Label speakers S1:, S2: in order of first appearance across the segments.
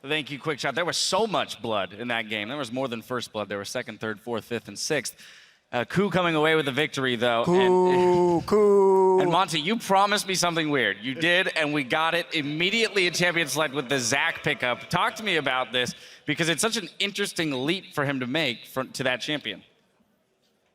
S1: Thank you, Quickshot. There was so much blood in that game. There was more than first blood. There was second, third, fourth, fifth, and sixth. KOO coming away with the victory, though.
S2: KOO.
S1: And Monty, you promised me something weird. You did, and we got it immediately in Champion Select with the Zach pickup. Talk to me about this, because it's such an interesting leap for him to make to that champion.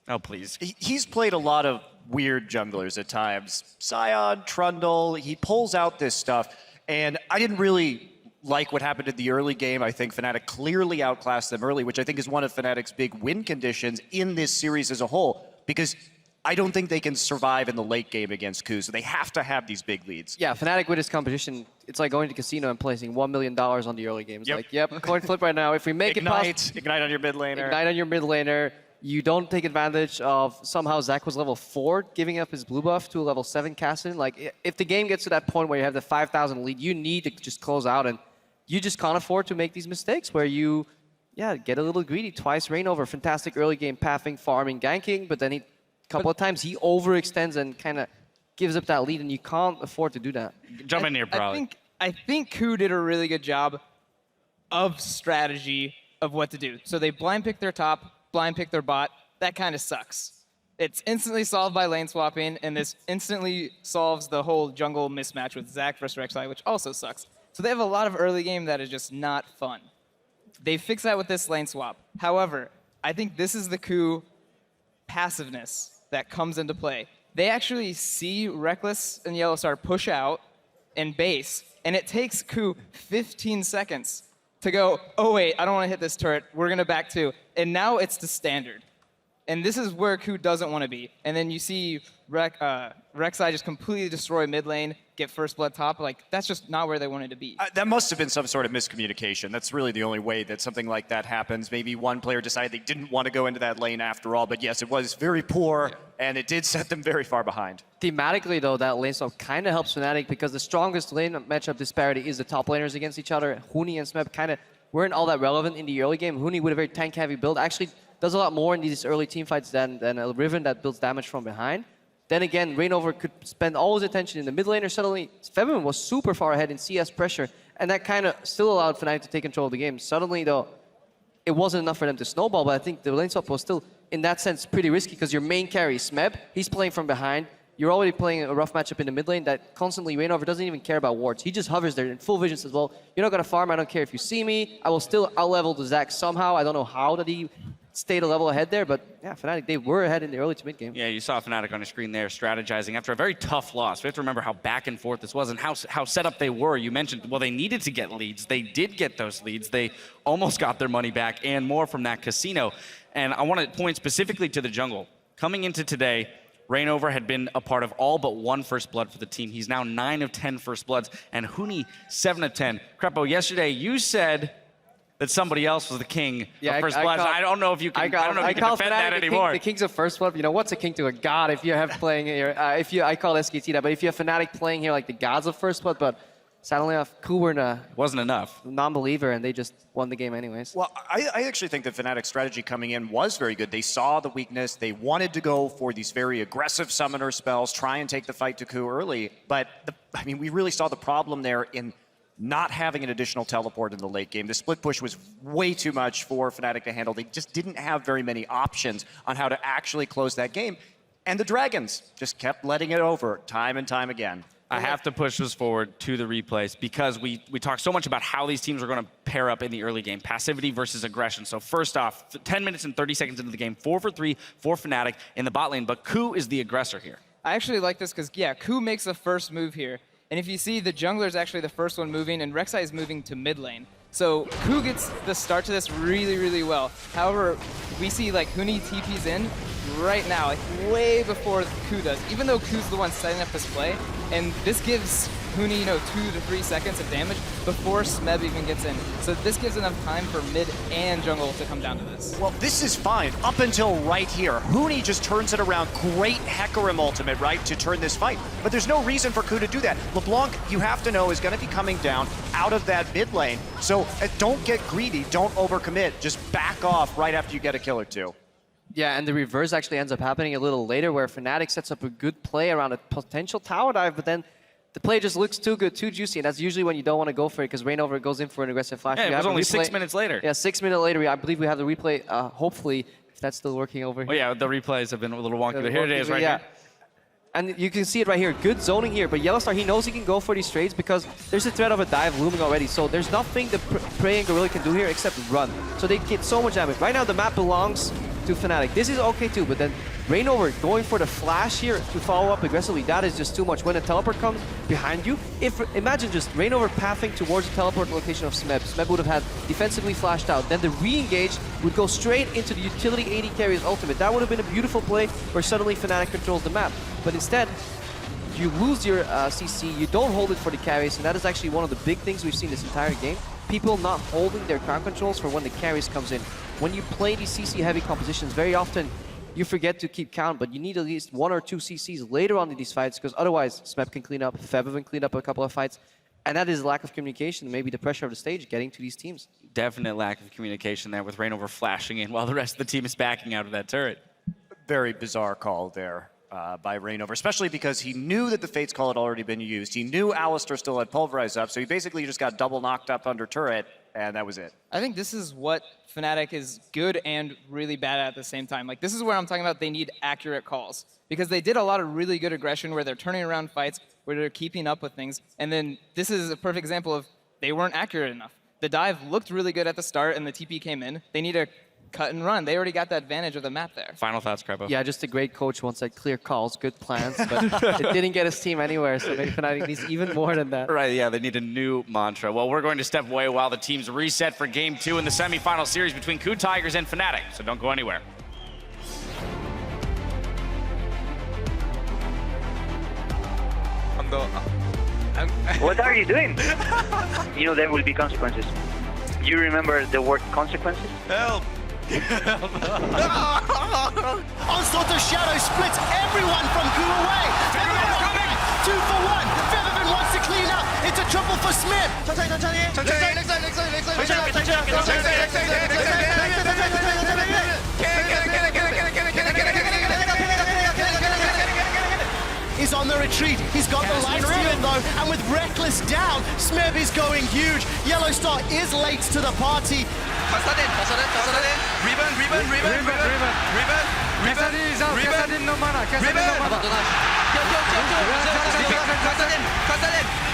S1: Oh, please.
S2: He's played a lot of weird junglers at times. Sion, Trundle, he pulls out this stuff, and I didn't really like what happened in the early game. I think Fnatic clearly outclassed them early, which I think is one of Fnatic's big win conditions in this series as a whole, because I don't think they can survive in the late game against KOO, so they have to have these big leads.
S3: Yeah, Fnatic with this competition, it's like going to casino and placing $1 million on the early games.
S2: Yep.
S3: Like, yep, coin flip right now. If we make
S2: Ignite on your mid laner.
S3: Ignite on your mid laner. You don't take advantage of somehow Zach was level 4, giving up his blue buff to a level 7 Cassin. Like, if the game gets to that point where you have the 5,000 lead, you need to just close out, and you just can't afford to make these mistakes where you, get a little greedy. Twice Reignover, fantastic early game pathing, farming, ganking, but then a couple of times he overextends and kind of gives up that lead, and you can't afford to do that.
S1: Jump in here, probably.
S4: I think KOO did a really good job of strategy of what to do. So they blind pick their top, blind pick their bot. That kind of sucks. It's instantly solved by lane swapping, and this instantly solves the whole jungle mismatch with Zach versus Rek'Sai, which also sucks. So they have a lot of early game that is just not fun. They fix that with this lane swap. However, I think this is the KOO passiveness that comes into play. They actually see Reckless and Yellowstar push out and base, and it takes KOO 15 seconds to go, oh wait, I don't want to hit this turret, we're going to back 2. And now it's the standard. And this is where KOO doesn't want to be. And then you see Rek'Sai just completely destroy mid lane, get first blood top. Like, that's just not where they wanted to be.
S2: That must have been some sort of miscommunication. That's really the only way that something like that happens. Maybe one player decided they didn't want to go into that lane after all. But yes, it was very poor, and it did set them very far behind.
S3: Thematically, though, that lane swap kind of helps Fnatic because the strongest lane matchup disparity is the top laners against each other. Huni and Smeb kind of weren't all that relevant in the early game. Huni with a very tank-heavy build actually does a lot more in these early team fights than a Riven that builds damage from behind. Then again, Reignover could spend all his attention in the mid laner. Suddenly, Febiman was super far ahead in CS pressure, and that kind of still allowed Fnatic to take control of the game. Suddenly, though, it wasn't enough for them to snowball, but I think the lane swap was still, in that sense, pretty risky because your main carry, Smeb, he's playing from behind. You're already playing a rough matchup in the mid lane that constantly Reignover doesn't even care about wards. He just hovers there in full vision, says, well, you're not going to farm, I don't care if you see me. I will still out-level the Zac somehow. I don't know how that he stayed a level ahead there, but yeah, Fnatic, they were ahead in the early to mid game.
S1: Yeah, you saw Fnatic on your screen there strategizing after a very tough loss. We have to remember how back and forth this was and how set up they were. You mentioned, well, they needed to get leads. They did get those leads. They almost got their money back and more from that casino. And I want to point specifically to the jungle. Coming into today, Reignover had been a part of all but one first blood for the team. He's now 9 of 10 first bloods, and Huni 7 of 10. Krepo, yesterday you said that somebody else was the king of first blood. I don't know if you can, I don't know if you can defend that anymore.
S3: The kings of first blood. You know, what's a king to a god if you have playing here? I call SKT that, but if you have Fnatic playing here like the gods of first blood, but sadly enough, KOO were
S1: wasn't enough.
S3: Non-believer, and they just won the game anyways.
S2: Well, I actually think that Fnatic's strategy coming in was very good. They saw the weakness. They wanted to go for these very aggressive summoner spells, try and take the fight to KOO early. But, I mean, we really saw the problem there in not having an additional teleport in the late game. The split push was way too much for Fnatic to handle. They just didn't have very many options on how to actually close that game. And the Dragons just kept letting it over time and time again.
S1: I have to push this forward to the replays because we talk so much about how these teams are going to pair up in the early game. Passivity versus aggression. So first off, 10 minutes and 30 seconds into the game, 4 for 3 for Fnatic in the bot lane, but KOO is the aggressor here.
S4: I actually like this because, yeah, KOO makes the first move here. And if you see, the jungler is actually the first one moving, and Rek'Sai is moving to mid lane. So KOO gets the start to this really, really well. However, we see like Huni TP's in right now, like way before KOO does, even though KOO's the one setting up this play. And this gives Huni, 2 to 3 seconds of damage before Smeb even gets in. So this gives enough time for mid and jungle to come down to this.
S2: Well, this is fine up until right here. Huni just turns it around. Great Hecarim ultimate, right, to turn this fight. But there's no reason for KOO to do that. LeBlanc, you have to know, is going to be coming down out of that mid lane. So don't get greedy. Don't overcommit. Just back off right after you get a kill or two.
S3: Yeah, and the reverse actually ends up happening a little later where Fnatic sets up a good play around a potential tower dive, but then the play just looks too good, too juicy, and that's usually when you don't want to go for it because Reignover goes in for an aggressive flash.
S1: Yeah,
S3: We
S1: it was
S3: have a
S1: only
S3: replay.
S1: 6 minutes later.
S3: Yeah, 6 minutes later, I believe we have the replay, hopefully, if that's still working over here.
S1: Oh yeah, the replays have been a little wonky, but here it is right
S3: yeah.
S1: here.
S3: And you can see it right here. Good zoning here, but Yellowstar, he knows he can go for these trades because there's a threat of a dive looming already. So there's nothing the Prey and Gorilla can do here except run. So they get so much damage. Right now, the map belongs to Fnatic. This is okay too, but then Reignover going for the flash here to follow up aggressively, that is just too much. When a teleport comes behind you, imagine just Reignover pathing towards the teleport location of Smeb. Smeb would have had defensively flashed out. Then the re-engage would go straight into the utility AD carrier's ultimate. That would have been a beautiful play where suddenly Fnatic controls the map. But instead, you lose your CC, you don't hold it for the carries, and that is actually one of the big things we've seen this entire game. People not holding their crown controls for when the carries comes in. When you play these CC-heavy compositions, very often you forget to keep count, but you need at least 1 or 2 CCs later on in these fights, because otherwise Smeb can clean up, Feb can clean up a couple of fights, and that is lack of communication, maybe the pressure of the stage getting to these teams.
S1: Definite lack of communication there with Reignover flashing in while the rest of the team is backing out of that turret.
S2: Very bizarre call there by Reignover, especially because he knew that the Fate's call had already been used. He knew Alistair still had pulverized up, so he basically just got double knocked up under turret, and that was it.
S4: I think this is what Fnatic is good and really bad at the same time. Like, this is where I'm talking about they need accurate calls. Because they did a lot of really good aggression where they're turning around fights, where they're keeping up with things. And then this is a perfect example of they weren't accurate enough. The dive looked really good at the start and the TP came in. They need to cut and run. They already got the advantage of the map there.
S1: Final thoughts, Krebo?
S3: Yeah, just a great coach once said clear calls, good plans, but it didn't get his team anywhere, so maybe Fnatic needs even more than that.
S1: Right, yeah, they need a new mantra. Well, we're going to step away while the teams reset for Game 2 in the semifinal series between KOO Tigers and Fnatic, so don't go anywhere.
S5: What are you doing? You know there will be consequences. You remember the word consequences?
S6: Help!
S7: Onslaught of Shadow splits everyone from KOO away. Febiven coming! 2 for 1. Febiven wants to clean up. It's a triple for Smith. Is on the retreat. He's got the life steal though, and with Reckless down, Smeb is going huge. Yellowstar is late to the party.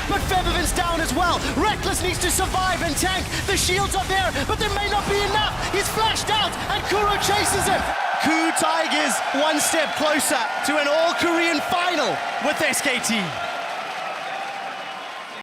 S7: But Febiven's down as well. Reckless needs to survive and tank. The shields are there, but there may not be enough. He's flashed out, and Kuro chases him. KOO Tigers one step closer to an all-Korean final with SKT.